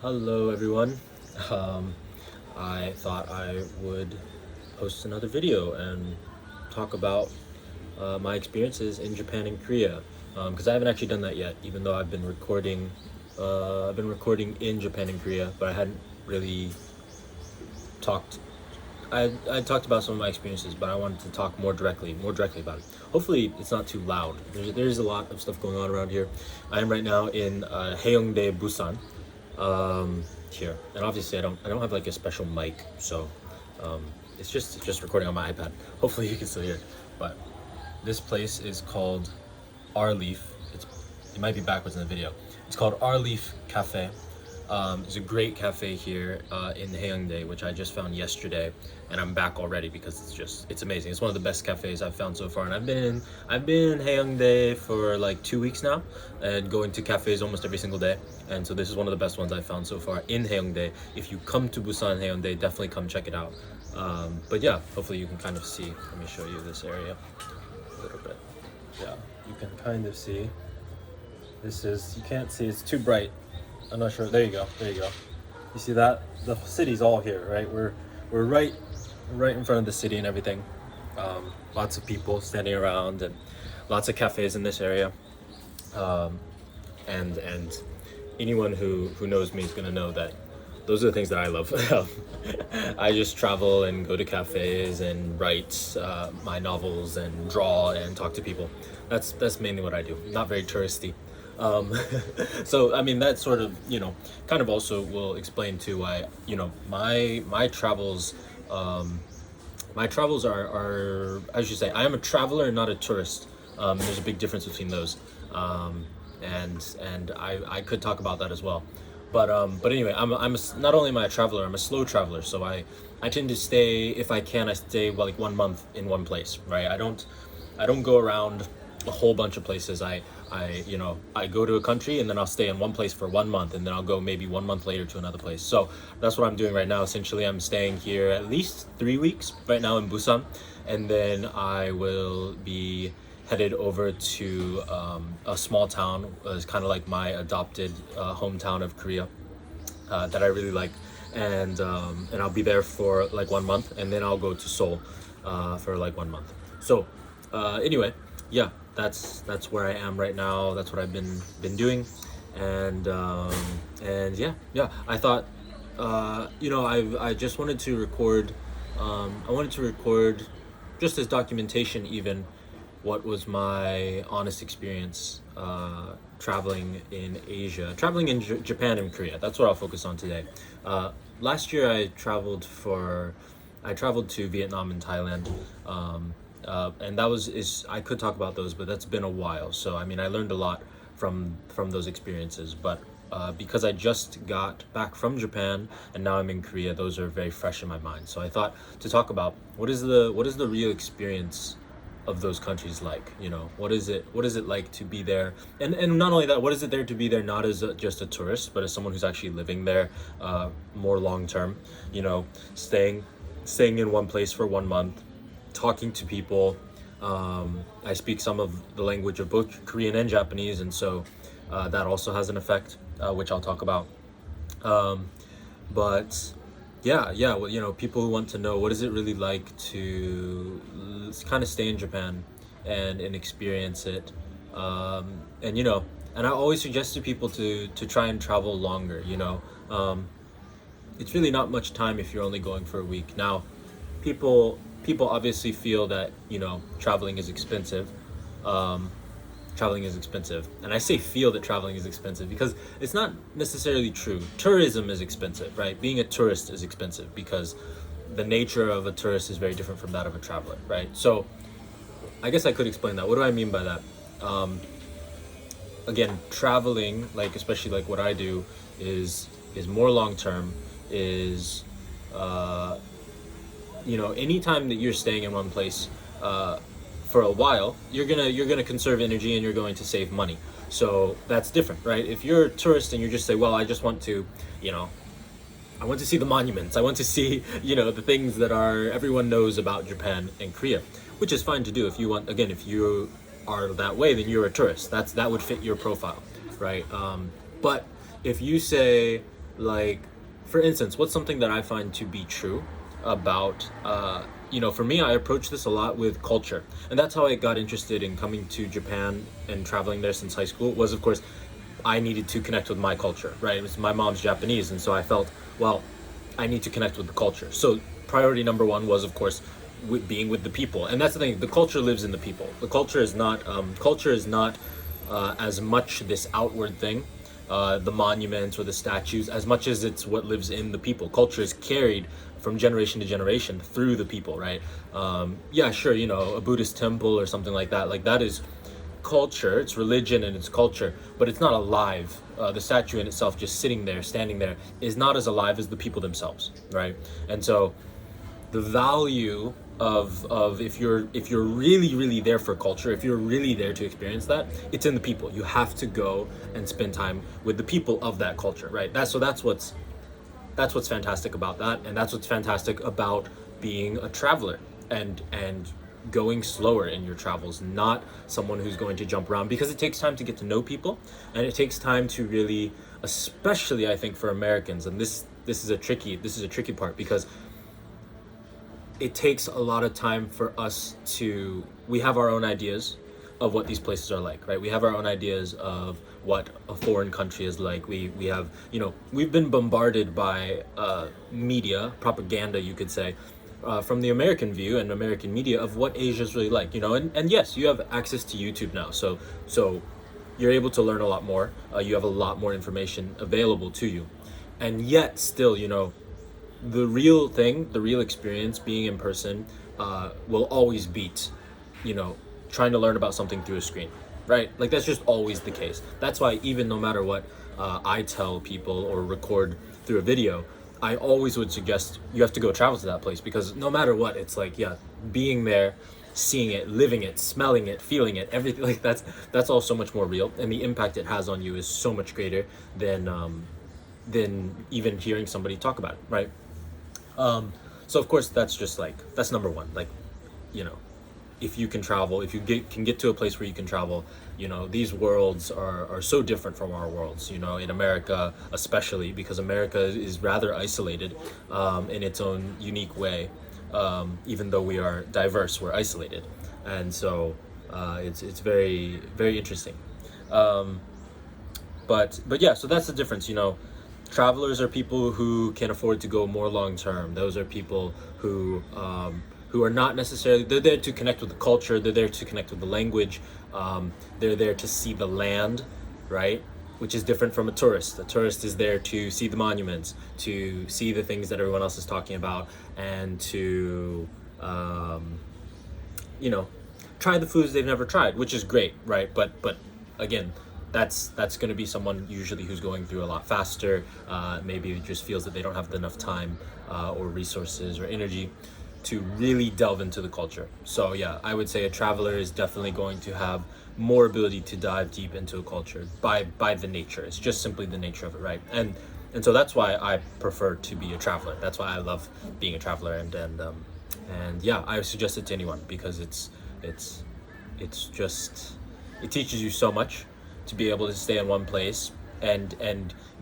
Hello everyone. Um, I thought I would post another video and talk about my experiences in Japan and Korea because I haven't actually done that yet, even though I've been recording. I've been recording in Japan and Korea, but I hadn't really talked. I talked about some of my experiences, but I wanted to talk more directly about it. Hopefully, it's not too loud. There's a lot of stuff going on around here. I am right now in Haeongdae, Busan, here, and obviously I don't have like a special mic, so it's just recording on my iPad. Hopefully, you can still hear it. But this place is called Arleaf. It might be backwards in the video. It's called Arleaf Cafe. It's a great cafe here in Haeungdae, which I just found yesterday, and I'm back already because it's amazing. It's one of the best cafes I've found so far, and I've been in Haeungdae for like 2 weeks now, and going to cafes almost every single day. And so this is one of the best ones I've found so far in Haeungdae. If you come to Busan, Haeungdae, definitely come check it out. But yeah, hopefully you can kind of see. Let me show you this area a little bit. Yeah, you can kind of see. You can't see, it's too bright. I'm not sure. There you go. You see that? The city's all here, right? We're right in front of the city and everything. Lots of people standing around and lots of cafes in this area. And anyone who knows me is gonna know that those are the things that I love. I just travel and go to cafes and write my novels and draw and talk to people. That's mainly what I do. Not very touristy. So I mean that sort of kind of also will explain too why my travels are I should say I am a traveler and not a tourist. There's a big difference between those, and I could talk about that as well. But anyway, not only am I a traveler, I'm a slow traveler. So I tend to stay, if I can, I stay like 1 month in one place, right? I don't go around a whole bunch of places. I go to a country and then I'll stay in one place for 1 month, and then I'll go maybe 1 month later to another place. So that's what I'm doing right now. Essentially, I'm staying here at least 3 weeks right now in Busan, and then I will be headed over to a small town. It's kind of like my adopted hometown of Korea that I really like, and I'll be there for like 1 month, and then I'll go to Seoul for like 1 month. So anyway, yeah, that's where I am right now. That's what I've been doing, and yeah. I thought I just wanted to record. I wanted to record just as documentation, even what was my honest experience traveling in Asia, traveling in Japan and Korea. That's what I'll focus on today. Last year I traveled to Vietnam and Thailand. And I could talk about those, but that's been a while. So I mean, I learned a lot from those experiences. But because I just got back from Japan and now I'm in Korea, those are very fresh in my mind. So I thought to talk about what is the real experience of those countries like. What is it like to be there, and not only that, what is it there to be there not as just a tourist, but as someone who's actually living there more long term. Staying in one place for 1 month, talking to people. I speak some of the language of both Korean and Japanese, and so that also has an effect, which I'll talk about. But yeah, well, people who want to know what is it really like to kind of stay in Japan and experience it, and I always suggest to people to try and travel longer. It's really not much time if you're only going for a week. Now, people obviously feel that traveling is expensive. And I say feel that traveling is expensive because it's not necessarily true. Tourism is expensive, right? Being a tourist is expensive because the nature of a tourist is very different from that of a traveler, right? So I guess I could explain that. What do I mean by that? Again, traveling, like especially like what I do, is more long term. Is anytime that you're staying in one place for a while, you're gonna conserve energy and you're going to save money. So that's different, right? If you're a tourist and you just say, well, I just want to, I want to see the monuments, I want to see, the things that everyone knows about Japan and Korea, which is fine to do. If you want, again, if you are that way, then you're a tourist. That would fit your profile, right? But if you say, Like, for instance, what's something that I find to be true about, for me, I approach this a lot with culture. And that's how I got interested in coming to Japan and traveling there since high school, was, of course, I needed to connect with my culture, right? It was my mom's Japanese. And so I felt, well, I need to connect with the culture. So priority number one was, of course, being with the people. And that's the thing, the culture lives in the people. The culture is not as much this outward thing, the monuments or the statues, as much as it's what lives in the people. Culture is carried from generation to generation through the people, right? Yeah, sure, a Buddhist temple or something like that is culture, it's religion and it's culture, but it's not alive. The statue in itself, just sitting there, standing there, is not as alive as the people themselves, right? And so the value of if you're really there for culture, if you're really there to experience that, it's in the people. You have to go and spend time with the people of that culture, right? That's what's fantastic about that, and that's what's fantastic about being a traveler and going slower in your travels, not someone who's going to jump around, because it takes time to get to know people, and it takes time to really, especially I think for Americans, and this is a tricky part, because it takes a lot of time for us we have our own ideas of what these places are like, right? We have our own ideas of what a foreign country is like. We have, we've been bombarded by media, propaganda, you could say, from the American view and American media of what Asia's really like, and yes, you have access to YouTube now, so you're able to learn a lot more. You have a lot more information available to you, and yet still, the real experience, being in person, will always beat, trying to learn about something through a screen, right? Like, that's just always the case. That's why, even no matter what I tell people or record through a video, I always would suggest you have to go travel to that place, because no matter what, it's like, yeah, being there, seeing it, living it, smelling it, feeling it, everything, like that's all so much more real, and the impact it has on you is so much greater than even hearing somebody talk about it, right? So of course that's number one. Like, if you can travel, if you can get to a place where you can travel, these worlds are so different from our worlds, in America, especially because America is rather isolated in its own unique way. Even though we are diverse, we're isolated. And so it's very, very interesting. But yeah, so that's the difference, travelers are people who can afford to go more long term. Those are people who are not necessarily, they're there to connect with the culture, they're there to connect with the language, they're there to see the land, right? Which is different from a tourist. A tourist is there to see the monuments, to see the things that everyone else is talking about, and to try the foods they've never tried, which is great, right? But again, that's going to be someone usually who's going through a lot faster, maybe just feels that they don't have enough time or resources or energy to really delve into the culture. So yeah, I would say a traveler is definitely going to have more ability to dive deep into a culture by the nature. It's just simply the nature of it, right? And so that's why I prefer to be a traveler. That's why I love being a traveler, and yeah, I suggest it to anyone, because it's just, it teaches you so much to be able to stay in one place and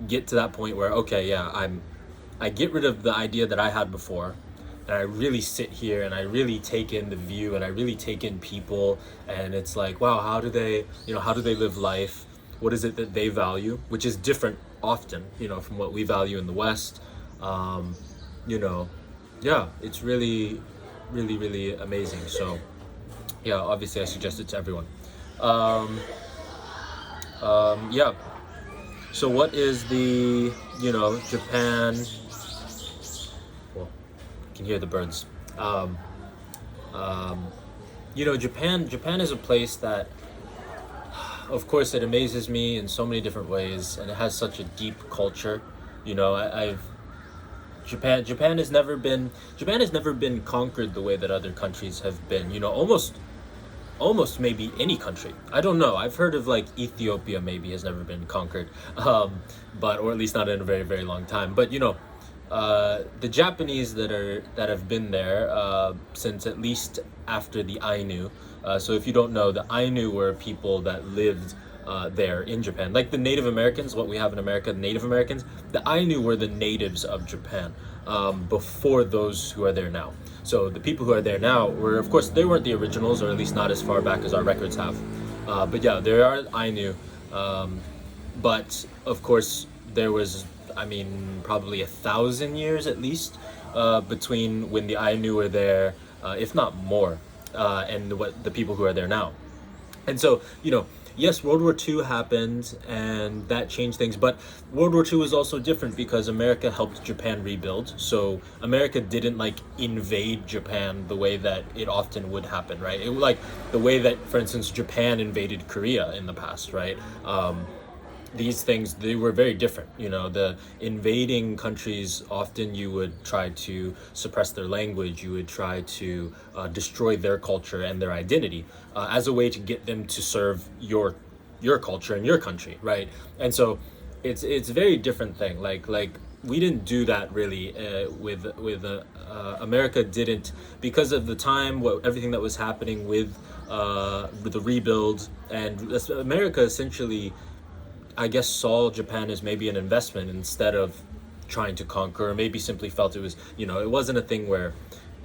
get to that point where, okay, yeah, I get rid of the idea that I had before, and I really sit here and I really take in the view and I really take in people, and it's like, wow, how do they live life? What is it that they value? Which is different often, from what we value in the West. Yeah, it's really, really, really amazing. So yeah, obviously I suggest it to everyone. Yeah. So what is the, Japan, well, you can hear the birds. Japan is a place that, of course, it amazes me in so many different ways, and it has such a deep culture. Japan has never been conquered the way that other countries have been. Almost maybe any country. I don't know. I've heard of like Ethiopia maybe has never been conquered, but or at least not in a very, very long time. But the Japanese that have been there since at least after the Ainu. So if you don't know, the Ainu were people that lived there in Japan. Like the Native Americans, what we have in America, the Native Americans, the Ainu were the natives of Japan before those who are there now. So the people who are there now were, of course, they weren't the originals, or at least not as far back as our records have. But yeah, there are Ainu. But of course, there was, I mean, probably 1,000 years at least between when the Ainu were there, if not more, and what the people who are there now. And so, yes, World War II happened and that changed things, but World War II was also different because America helped Japan rebuild. So America didn't like invade Japan the way that it often would happen, right? It was like the way that, for instance, Japan invaded Korea in the past, right? These things, they were very different. The invading countries, often you would try to suppress their language, you would try to destroy their culture and their identity as a way to get them to serve your culture and your country, right? And so it's a very different thing. Like we didn't do that really with America didn't, because of the time, everything that was happening with the rebuild, and America essentially, I guess, saw Japan as maybe an investment instead of trying to conquer, or maybe simply felt it was, it wasn't a thing where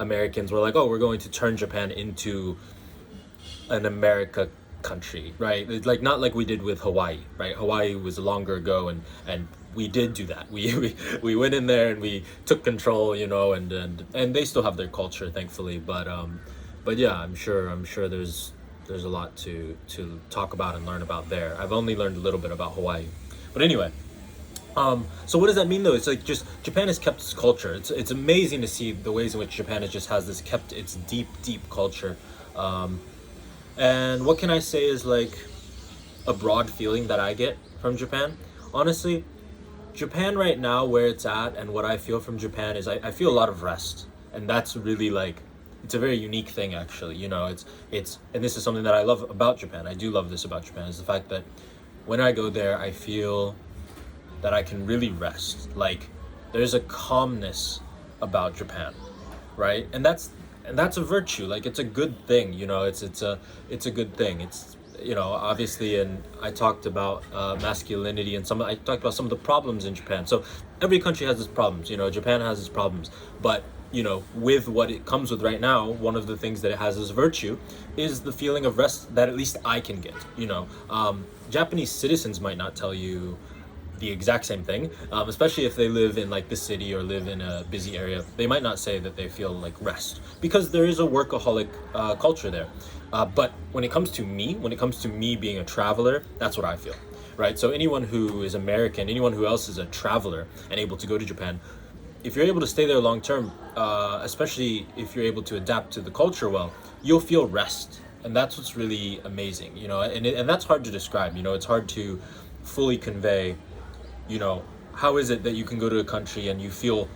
Americans were like, oh, we're going to turn Japan into an America country, right? It's like, not like we did with Hawaii, right? Hawaii was longer ago, and we did do that. We went in there and we took control, and they still have their culture, thankfully. But yeah, I'm sure there's a lot to talk about and learn about there. I've only learned a little bit about Hawaii. But anyway, so what does that mean though? It's like, just Japan has kept its culture. It's amazing to see the ways in which Japan has kept its deep culture. And what can I say is like a broad feeling that I get from Japan? Honestly, Japan right now, where it's at, and what I feel from Japan is I feel a lot of rest. And that's really like, it's a very unique thing, actually. It's and this is something that I love about Japan. I do love this about Japan, is the fact that when I go there, I feel that I can really rest. Like, there's a calmness about Japan, right? And that's a virtue. Like, it's a good thing. It's a good thing. It's, obviously, and I talked about masculinity, and I talked about some of the problems in Japan. So every country has its problems. Japan has its problems, but with what it comes with right now, one of the things that it has as virtue is the feeling of rest that at least I can get. Japanese citizens might not tell you the exact same thing, especially if they live in like the city or live in a busy area. They might not say that they feel like rest, because there is a workaholic culture there. But when it comes to me being a traveler, that's what I feel, right? So anyone who is American, anyone who else is a traveler and able to go to Japan, if you're able to stay there long term, especially if you're able to adapt to the culture well, you'll feel rest. And that's what's really amazing, and that's hard to describe. It's hard to fully convey, how is it that you can go to a country and you feel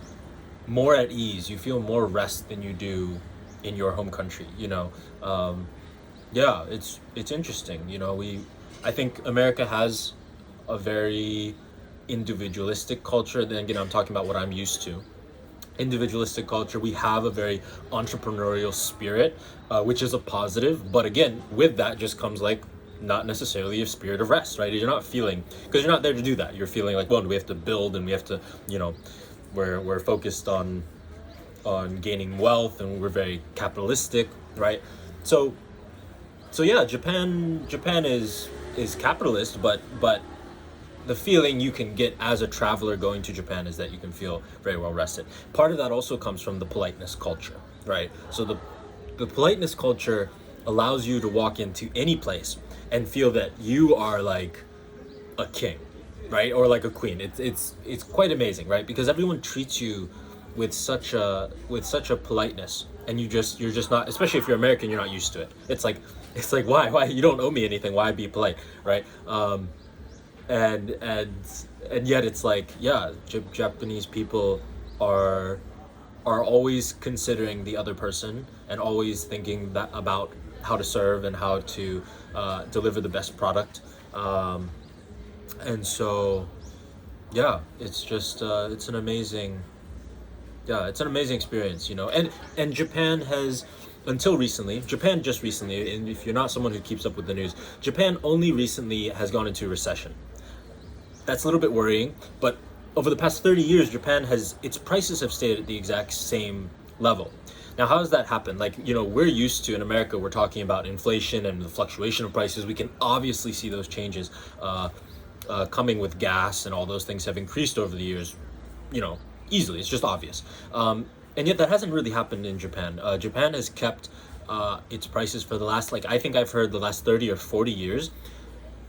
more at ease, you feel more rest than you do in your home country, yeah, it's interesting. I think America has a very individualistic culture. Then again, I'm talking about what I'm used to. Individualistic culture. We have a very entrepreneurial spirit, which is a positive. But again, with that just comes like not necessarily a spirit of rest, right? You're not feeling, because you're not there to do that. You're feeling like, well, we have to build, and we have to, we're focused on gaining wealth, and we're very capitalistic, right? So yeah, Japan is capitalist, but the feeling you can get as a traveler going to Japan is that you can feel very well rested. Part of that also comes from the politeness culture, right? So the politeness culture allows you to walk into any place and feel that you are like a king, right? Or like a queen. It's quite amazing, right? Because everyone treats you with such a politeness, and you're just not, especially if you're American, you're not used to it. It's like why you don't owe me anything, why be polite, right? And yet it's like, yeah, Japanese people are always considering the other person, and always thinking that about how to serve and how to deliver the best product, and so yeah, it's just it's an amazing experience, and Japan has until recently, Japan just recently, and if you're not someone who keeps up with the news, Japan only recently has gone into recession. That's a little bit worrying, but over the past 30 years, its prices have stayed at the exact same level. Now, how does that happen? Like, we're used to, in America, we're talking about inflation and the fluctuation of prices. We can obviously see those changes coming with gas, and all those things have increased over the years, easily. It's just obvious. And yet that hasn't really happened in Japan. Japan has kept its prices for the last, I think I've heard the last 30 or 40 years,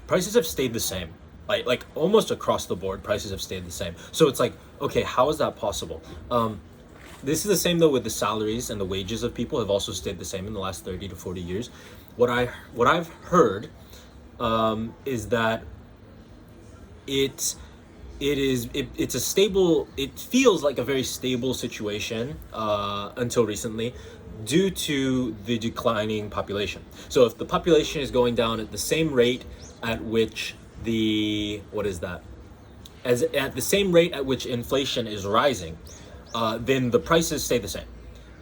prices have stayed the same. Like almost across the board, prices have stayed the same. So it's like, okay, how is that possible? This is the same though with the salaries and the wages of people have also stayed the same in the last 30 to 40 years. What I've heard is that it's a stable, it feels like a very stable situation until recently, due to the declining population. So if the population is going down at the same rate at which at the same rate at which inflation is rising, then the prices stay the same,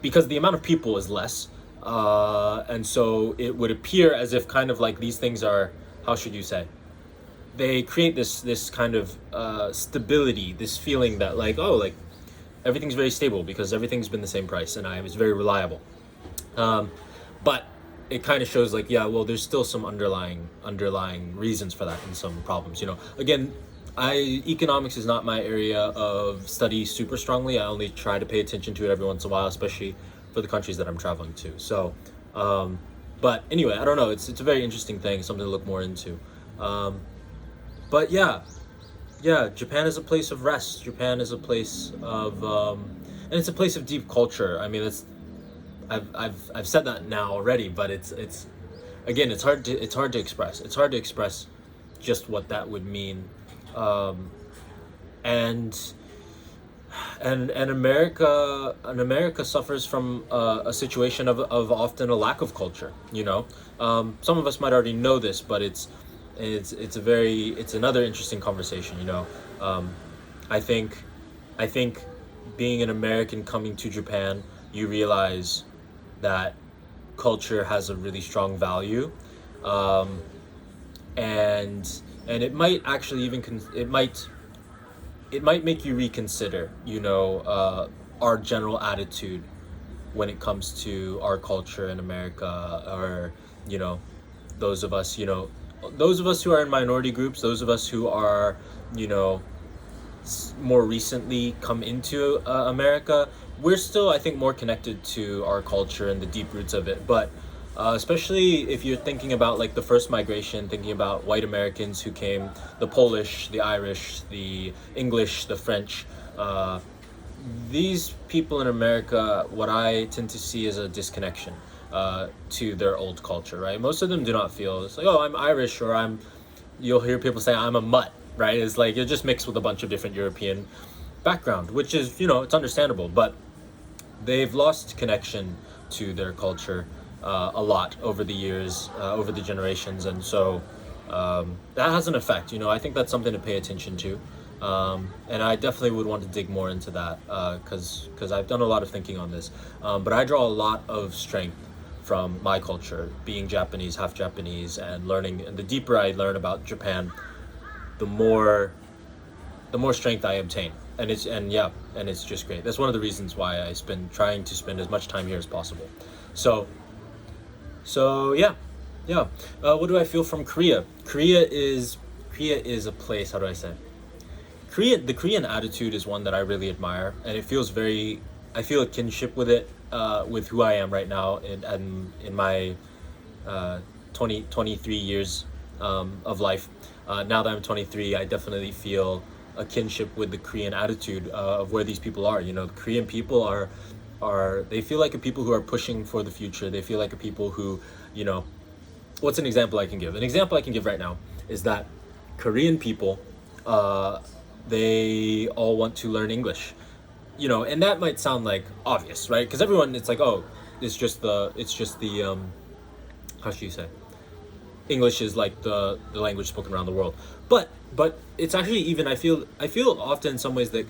because the amount of people is less, and so it would appear as if kind of like these things are, how should you say, they create this kind of stability, this feeling that like everything's very stable because everything's been the same price and it's very reliable. But it kind of shows like, yeah, well, there's still some underlying reasons for that and some problems. Again, economics is not my area of study super strongly. I only try to pay attention to it every once in a while, especially for the countries that I'm traveling to. So, but anyway, I don't know. It's a very interesting thing, something to look more into. But yeah, Japan is a place of rest. Japan is a place of, and it's a place of deep culture. I mean, I've said that now already, but it's again, it's hard to express. It's hard to express just what that would mean. And America suffers from a situation of often a lack of culture. Some of us might already know this, but it's another interesting conversation. I think being an American coming to Japan, you realize that culture has a really strong value, and it might actually even it might make you reconsider our general attitude when it comes to our culture in America, or those of us who are in minority groups, those of us who are more recently come into America. We're still, I think, more connected to our culture and the deep roots of it. But especially if you're thinking about like the first migration, thinking about white Americans who came, the Polish, the Irish, the English, the French, these people in America, what I tend to see is a disconnection to their old culture, right? Most of them do not feel, it's like, oh, I'm Irish, or you'll hear people say I'm a mutt, right? It's like you're just mixed with a bunch of different European background, which is, it's understandable, but they've lost connection to their culture a lot over the years, over the generations, and so that has an effect. I think that's something to pay attention to, and I definitely would want to dig more into that because I've done a lot of thinking on this, but I draw a lot of strength from my culture, being Japanese, half Japanese, and learning. And the deeper I learn about Japan, the more strength I obtain. And it's just great. That's one of the reasons why I trying to spend as much time here as possible. So yeah. What do I feel from Korea? Korea is a place. How do I say? The Korean attitude is one that I really admire, and it feels I feel a kinship with it, with who I am right now in my 23 years of life. Now that I'm 23, I definitely feel a kinship with the Korean attitude of where these people are. The Korean people they feel like a people who are pushing for the future. They feel like a people who, what's an example I can give? An example I can give right now is that Korean people, they all want to learn English, and that might sound like obvious, right? Because everyone, it's like, oh, it's just the how should you say? English is like the language spoken around the world, but it's actually even, I feel often in some ways that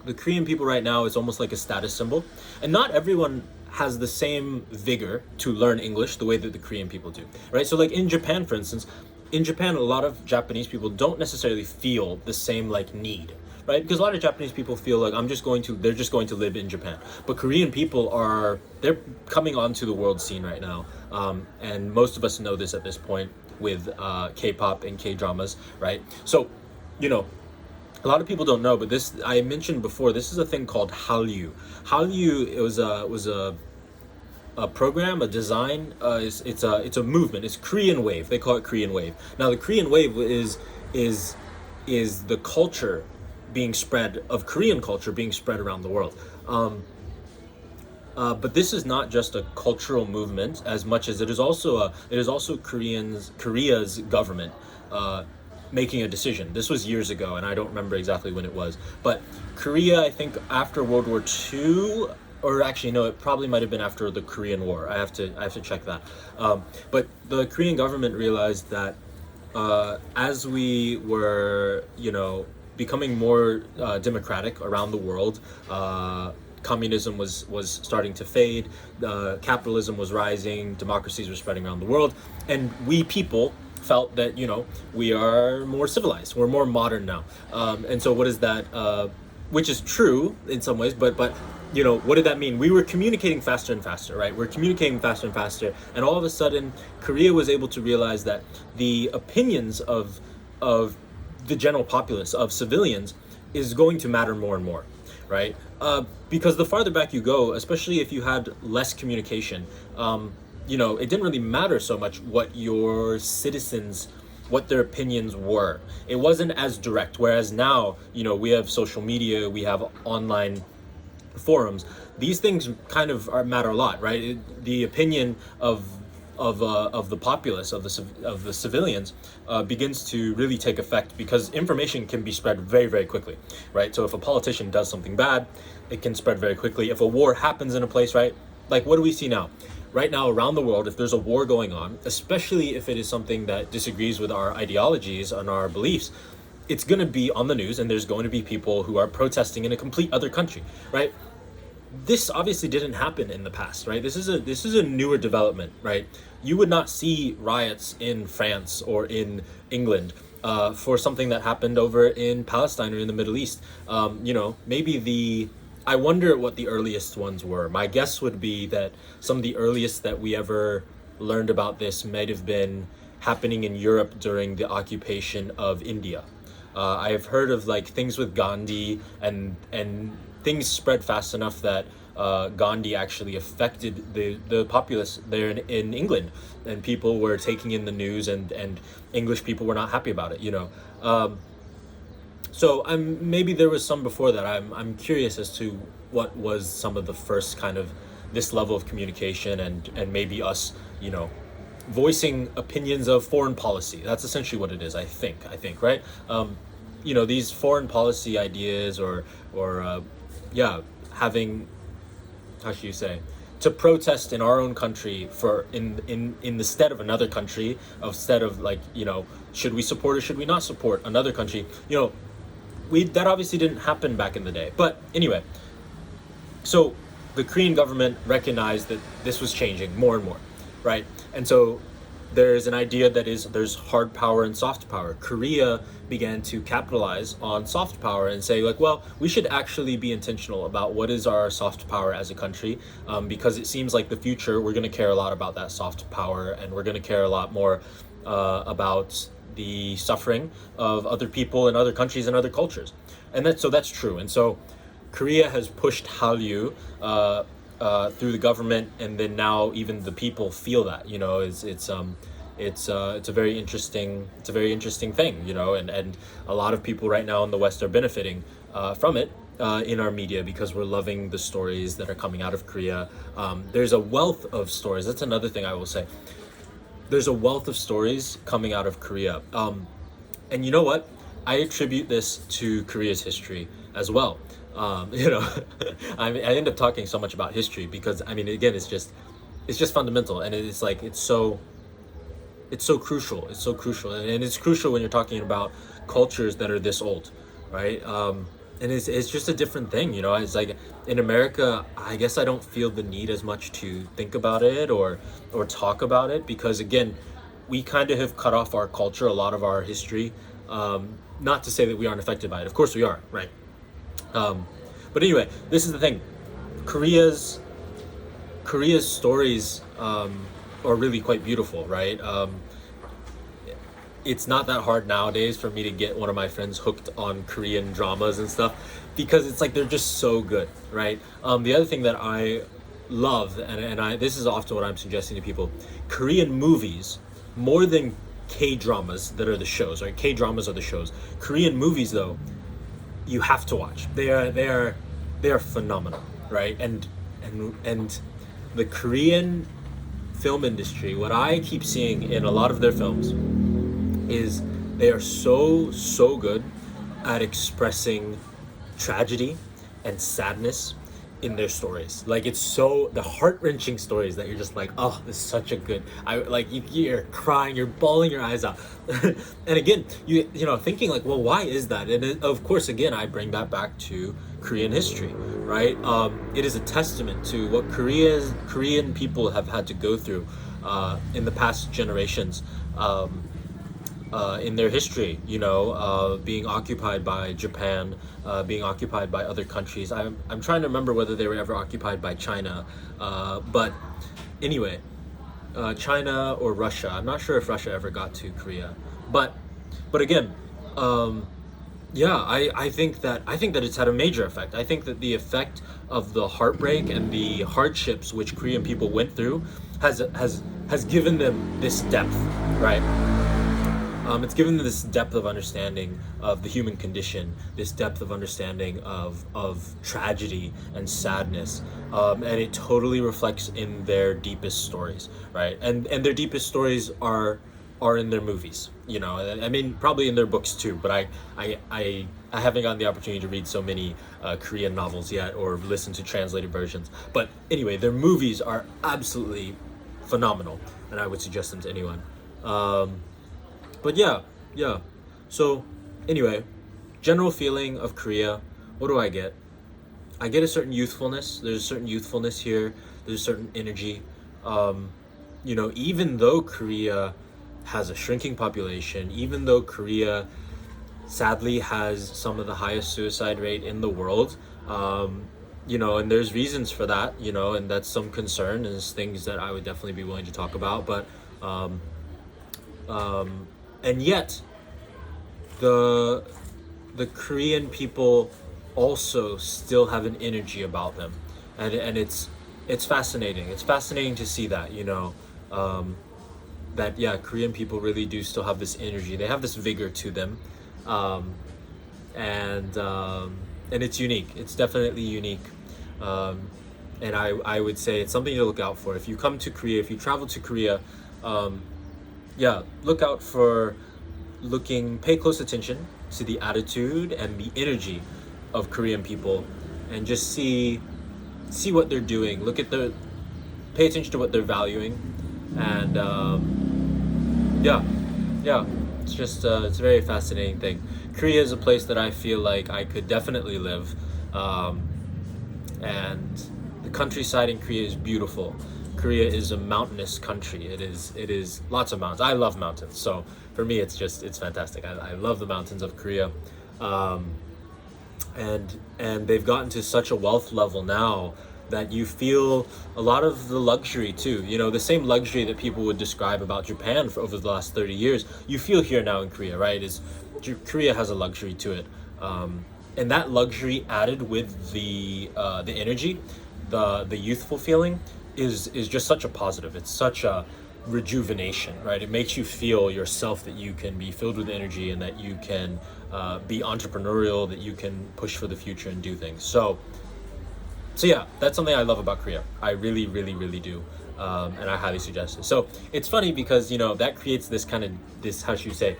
the Korean people right now is almost like a status symbol, and not everyone has the same vigor to learn English the way that the Korean people do, right? So like in Japan, for instance, in Japan, a lot of Japanese people don't necessarily feel the same like need, right? Because a lot of Japanese people feel like they're just going to live in Japan. But Korean people they're coming onto the world scene right now. And most of us know this at this point with K-pop and K-dramas, right? So, you know, a lot of people don't know, but this, I mentioned before, this is a thing called Hallyu. Hallyu, it was a program, a design. It's a movement. It's Korean Wave. They call it Korean Wave. Now, the Korean Wave is the culture being spread of Korean culture being spread around the world. But this is not just a cultural movement as much as it is also Korea's government making a decision. This was years ago, and I don't remember exactly when it was. But Korea, I think after World War II, or actually no, it probably might have been after the Korean War. I have to check that. But the Korean government realized that as we were, becoming more democratic around the world, communism was starting to fade, capitalism was rising, democracies were spreading around the world, and we people felt that we are more civilized, we're more modern now, and so what is that? Which is true in some ways, but what did that mean? We were communicating faster and faster, right? We're communicating faster and faster, and all of a sudden, Korea was able to realize that the opinions of the general populace, of civilians, is going to matter more and more, right? Because the farther back you go, especially if you had less communication, it didn't really matter so much what your citizens, what their opinions were. It wasn't as direct. Whereas now, we have social media, we have online forums. These things kind of matter a lot, right? The opinion of the populace, of the civilians, begins to really take effect because information can be spread very, very quickly, right? So if a politician does something bad, it can spread very quickly. If a war happens in a place, right? Like, what do we see now? Right now around the world, if there's a war going on, especially if it is something that disagrees with our ideologies and our beliefs, it's going to be on the news, and there's going to be people who are protesting in a complete other country, right? This obviously didn't happen in the past, right? This is a newer development, right? You would not see riots in France or in England for something that happened over in Palestine or in the Middle East. I wonder what the earliest ones were. My guess would be that some of the earliest that we ever learned about this might have been happening in Europe during the occupation of India. I have heard of like things with Gandhi, and things spread fast enough that Gandhi actually affected the populace there in England, and people were taking in the news, and English people were not happy about it, So maybe there was some before that. I'm curious as to what was some of the first kind of this level of communication, and maybe us, voicing opinions of foreign policy. That's essentially what it is, I think, right? These foreign policy ideas or having, how should you say, to protest in our own country for in the stead of another country, instead of like, should we support or should we not support another country? That obviously didn't happen back in the day. But anyway, so the Korean government recognized that this was changing more and more, right? And so there's an idea that there's hard power and soft power. Korea began to capitalize on soft power and say, like, well, we should actually be intentional about what is our soft power as a country, because it seems like the future, we're going to care a lot about that soft power, and we're going to care a lot more about the suffering of other people in other countries and other cultures. And that's true. And so Korea has pushed Hallyu through the government, and then now even the people feel that, it's a very interesting thing, and a lot of people right now in the West are benefiting from it in our media, because we're loving the stories that are coming out of Korea. There's a wealth of stories. That's another thing I will say. There's a wealth of stories coming out of Korea. And you know what? I attribute this to Korea's history as well. I end up talking so much about history because, again, it's just fundamental, and it's so crucial. And it's crucial when you're talking about cultures that are this old, right? and it's just a different thing, you know. It's like in America, I guess I don't feel the need as much to think about it or talk about it, because again, we kind of have cut off our culture, a lot of our history. Not to say that we aren't affected by it, of course we are, right? um, but anyway, this is the thing. korea's Korea's stories are really quite beautiful, right? It's not that hard nowadays for me to get one of my friends hooked on Korean dramas and stuff, because it's like they're just so good, right? The other thing that I love, and I this is often what I'm suggesting to people: Korean movies, more than K dramas that are the shows, right? K dramas are the shows. Korean movies, though, you have to watch. They are phenomenal, right? And the Korean film industry, what I keep seeing in a lot of their films is they are so good at expressing tragedy and sadness in their stories. Like, it's so the heart-wrenching stories that you're just like, oh, this is such a good, I like, you're crying, you're bawling your eyes out. And again, you know, thinking like, well, why is that? And of course, again, I bring that back to Korean history, right? It is a testament to what Korean people have had to go through in the past generations, in their history, you know, being occupied by Japan, being occupied by other countries. I'm trying to remember whether they were ever occupied by China, but anyway, China or Russia. I'm not sure if Russia ever got to Korea, but again, yeah, I think that it's had a major effect. I think that the effect of the heartbreak and the hardships which Korean people went through has given them this depth, right? It's given them this depth of understanding of the human condition, this depth of understanding of tragedy and sadness, and it totally reflects in their deepest stories, right? And their deepest stories are in their movies, you know. I mean, probably in their books too, but I haven't gotten the opportunity to read so many Korean novels yet, or listen to translated versions. But anyway, their movies are absolutely phenomenal, and I would suggest them to anyone. But yeah. So anyway, general feeling of Korea. What do I get? I get a certain youthfulness. There's a certain youthfulness here. There's a certain energy. You know, even though Korea has a shrinking population, even though Korea sadly has some of the highest suicide rate in the world, you know, and there's reasons for that, you know, and that's some concern, and it's things that I would definitely be willing to talk about. But and yet the Korean people also still have an energy about them, and it's fascinating. It's fascinating to see that, you know, that yeah, Korean people really do still have this energy. They have this vigor to them, and it's unique. It's definitely unique, and I would say it's something to look out for if you come to Korea. If you travel to Korea, yeah, look out for pay close attention to the attitude and the energy of Korean people, and just see what they're doing. Pay attention to what they're valuing, and yeah, it's just it's a very fascinating thing. Korea is a place that I feel like I could definitely live, and the countryside in Korea is beautiful. Korea is a mountainous country. It is lots of mountains. I love mountains, so for me it's fantastic. I love the mountains of Korea, and they've gotten to such a wealth level now that you feel a lot of the luxury too. You know, the same luxury that people would describe about Japan for over the last 30 years, you feel here now in Korea, right? Korea has a luxury to it, and that luxury added with the energy, the youthful feeling, is just such a positive. It's such a rejuvenation, right? It makes you feel yourself, that you can be filled with energy, and that you can be entrepreneurial, that you can push for the future and do things. So yeah, that's something I love about Korea. I really do, and I highly suggest it. So it's funny because, you know, that creates this how should you say,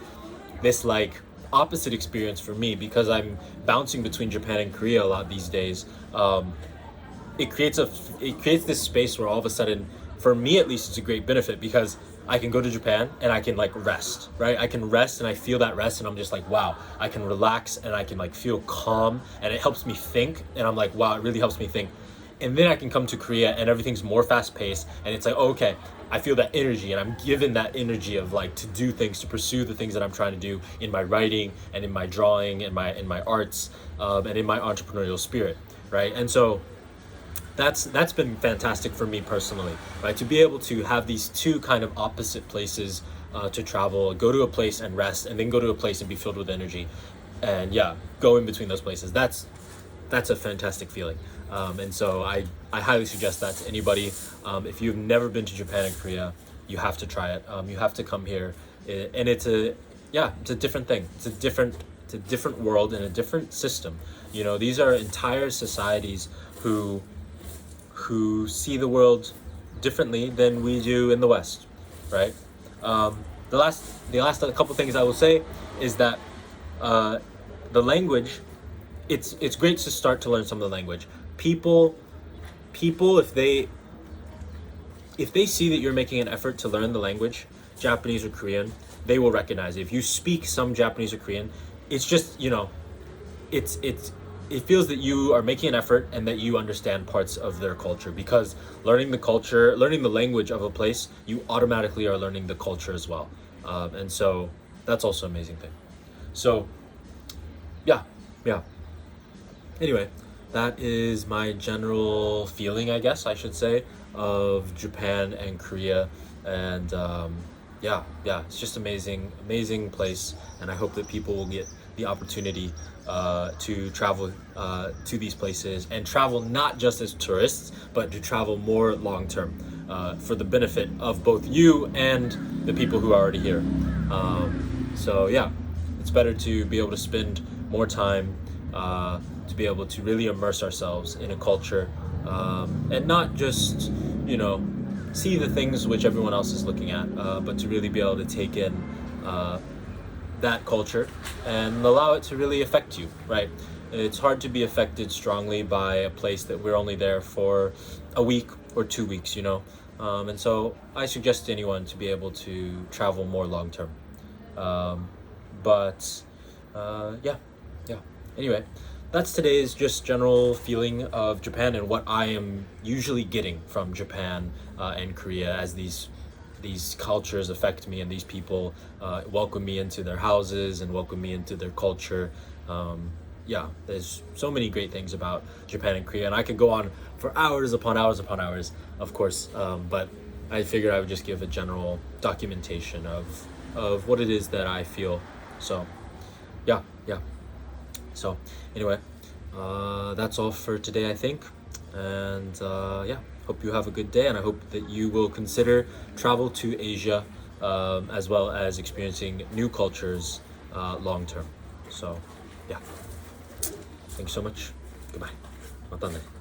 this like opposite experience for me, because I'm bouncing between Japan and Korea a lot these days. It creates this space where all of a sudden, for me at least, it's a great benefit, because I can go to Japan and I can like rest, right? I can rest and I feel that rest and I'm just like, wow, I can relax and I can like feel calm and it helps me think. And I'm like, wow, it really helps me think. And then I can come to Korea and everything's more fast paced and it's like, oh, okay, I feel that energy and I'm given that energy of like to do things, to pursue the things that I'm trying to do in my writing and in my drawing and in my arts, and in my entrepreneurial spirit, right? And so that's been fantastic for me personally, right? To be able to have these two kind of opposite places to travel, go to a place and rest, and then go to a place and be filled with energy, and yeah, go in between those places. That's a fantastic feeling, and so I highly suggest that to anybody. If you've never been to Japan and Korea, you have to try it. You have to come here, and it's a different thing. It's a different world and a different system. You know, these are entire societies who see the world differently than we do in the West, right? The last couple things I will say is that the language, it's great to start to learn some of the language. People if they see that you're making an effort to learn the language, Japanese or Korean, they will recognize it. If you speak some Japanese or Korean, it's just, you know, it feels that you are making an effort and that you understand parts of their culture, because learning the language of a place, you automatically are learning the culture as well. And so that's also an amazing thing. So yeah. Anyway, that is my general feeling, I guess I should say, of Japan and Korea. And yeah, it's just amazing place. And I hope that people will get the opportunity to travel to these places, and travel not just as tourists, but to travel more long term, for the benefit of both you and the people who are already here. So yeah, it's better to be able to spend more time, to be able to really immerse ourselves in a culture, and not just, you know, see the things which everyone else is looking at, but to really be able to take in that culture and allow it to really affect you, right? It's hard to be affected strongly by a place that we're only there for a week or 2 weeks, you know. And so I suggest to anyone to be able to travel more long term. Yeah. Anyway, that's today's just general feeling of Japan and what I am usually getting from Japan and Korea, as these cultures affect me and these people welcome me into their houses and welcome me into their culture. Yeah, there's so many great things about Japan and Korea, and I could go on for hours upon hours, of course, but I figured I would just give a general documentation of what it is that I feel. So yeah. So anyway, that's all for today, I think. And yeah, hope you have a good day, and I hope that you will consider travel to Asia, as well as experiencing new cultures long term. So yeah, thanks so much. Goodbye. またね。